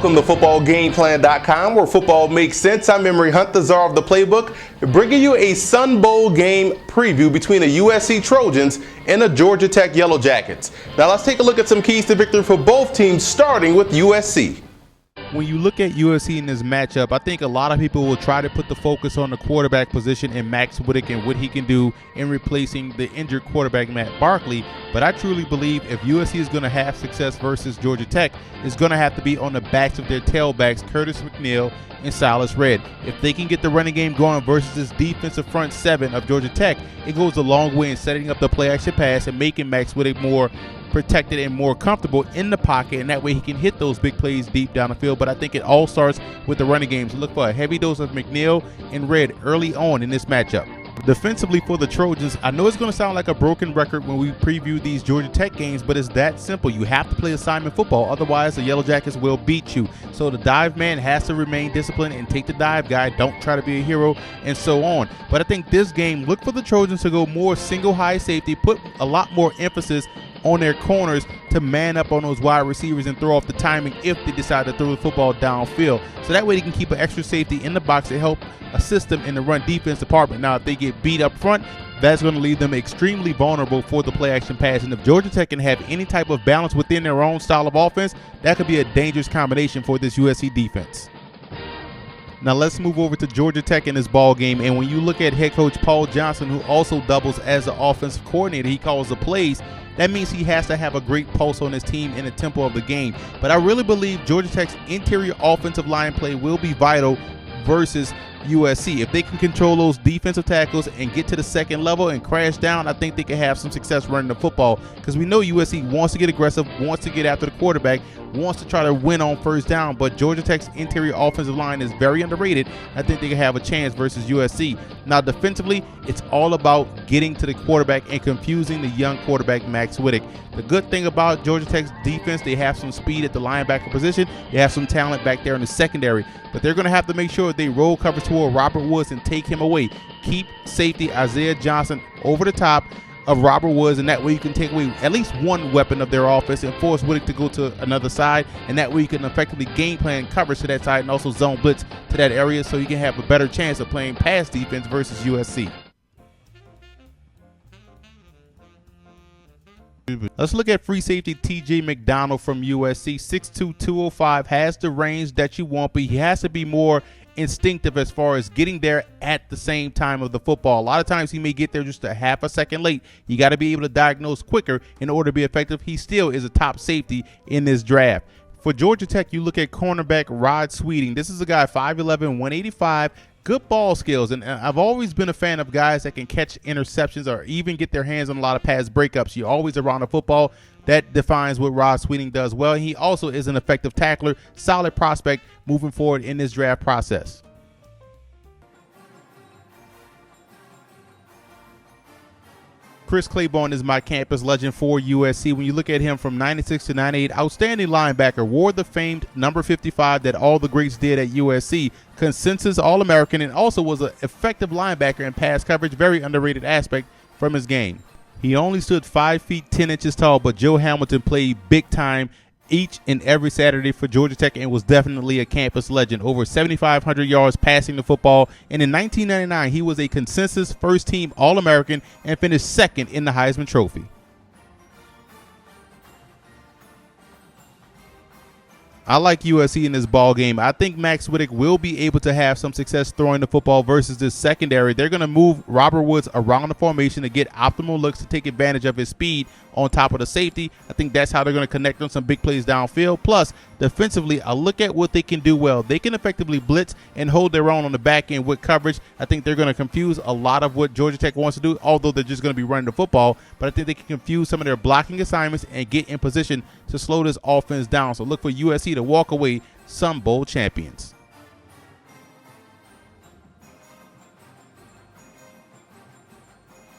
Welcome to footballgameplan.com, where football makes sense. I'm Emory Hunt, the czar of the playbook, bringing you a Sun Bowl game preview between the USC Trojans and the Georgia Tech Yellow Jackets. Now let's take a look at some keys to victory for both teams, starting with USC. When you look at USC in this matchup, I think a lot of people will try to put the focus on the quarterback position and Max Whittick and what he can do in replacing the injured quarterback Matt Barkley. But I truly believe if USC is going to have success versus Georgia Tech, it's going to have to be on the backs of their tailbacks, Curtis McNeil and Silas Redd. If they can get the running game going versus this defensive front seven of Georgia Tech, it goes a long way in setting up the play action pass and making Max Whittick more protected and more comfortable in the pocket, and that way he can hit those big plays deep down the field. But I think it all starts with the running games. Look for a heavy dose of McNeil and Redd early on in this matchup. Defensively for the Trojans, I know it's going to sound like a broken record when we preview these Georgia Tech games, but it's that simple. You have to play assignment football, otherwise the Yellow Jackets will beat you. So the dive man has to remain disciplined and take the dive guy. Don't try to be a hero and so on. But I think this game, look for the Trojans to go more single high safety, put a lot more emphasis on their corners to man up on those wide receivers and throw off the timing if they decide to throw the football downfield. So that way they can keep an extra safety in the box to help assist them in the run defense department. Now, if they get beat up front, that's going to leave them extremely vulnerable for the play action pass. And if Georgia Tech can have any type of balance within their own style of offense, that could be a dangerous combination for this USC defense. Now let's move over to Georgia Tech in this ball game. And when you look at head coach Paul Johnson, who also doubles as the offensive coordinator, he calls the plays. That means he has to have a great pulse on his team in the tempo of the game. But I really believe Georgia Tech's interior offensive line play will be vital versus USC. If they can control those defensive tackles and get to the second level and crash down, I think they can have some success running the football, because we know USC wants to get aggressive, wants to get after the quarterback, wants to try to win on first down, but Georgia Tech's interior offensive line is very underrated. I think they can have a chance versus USC. Now defensively, it's all about getting to the quarterback and confusing the young quarterback Max Whittick. The good thing about Georgia Tech's defense, they have some speed at the linebacker position, they have some talent back there in the secondary, but they're going to have to make sure they roll coverage toward Robert Woods and take him away. Keep safety Isaiah Johnson over the top of Robert Woods, and that way you can take away at least one weapon of their offense and force Whittick to go to another side, and that way you can effectively game plan coverage to that side and also zone blitz to that area, so you can have a better chance of playing pass defense versus USC. Let's look at free safety TJ McDonald from USC. 6'2", 205, has the range that you want, but he has to be more instinctive as far as getting there at the same time of the football. A lot of times he may get there just a half a second late. You got to be able to diagnose quicker in order to be effective. He still is a top safety in this draft. For Georgia Tech, you look at cornerback Rod Sweeting. This is a guy 5'11", 185, good ball skills, and I've always been a fan of guys that can catch interceptions or even get their hands on a lot of pass breakups. You're always around the football. That defines what Rod Sweeting does well. He also is an effective tackler, solid prospect moving forward in this draft process. Chris Claiborne is my campus legend for USC. When you look at him from 96 to 98, outstanding linebacker, wore the famed number 55 that all the greats did at USC, consensus All-American, and also was an effective linebacker in pass coverage, very underrated aspect from his game. He only stood 5 feet 10 inches tall, but Joe Hamilton played big time each and every Saturday for Georgia Tech and was definitely a campus legend. Over 7,500 yards passing the football, and in 1999 he was a consensus first team All-American and finished second in the Heisman Trophy. I like USC in this ball game. I think Max Whittick will be able to have some success throwing the football versus this secondary. They're going to move Robert Woods around the formation to get optimal looks to take advantage of his speed on top of the safety. I think that's how they're going to connect on some big plays downfield. Plus, defensively, I look at what they can do well. They can effectively blitz and hold their own on the back end with coverage. I think they're going to confuse a lot of what Georgia Tech wants to do, although they're just going to be running the football. But I think they can confuse some of their blocking assignments and get in position to slow this offense down. So look for USC to walk away Sun Bowl champions.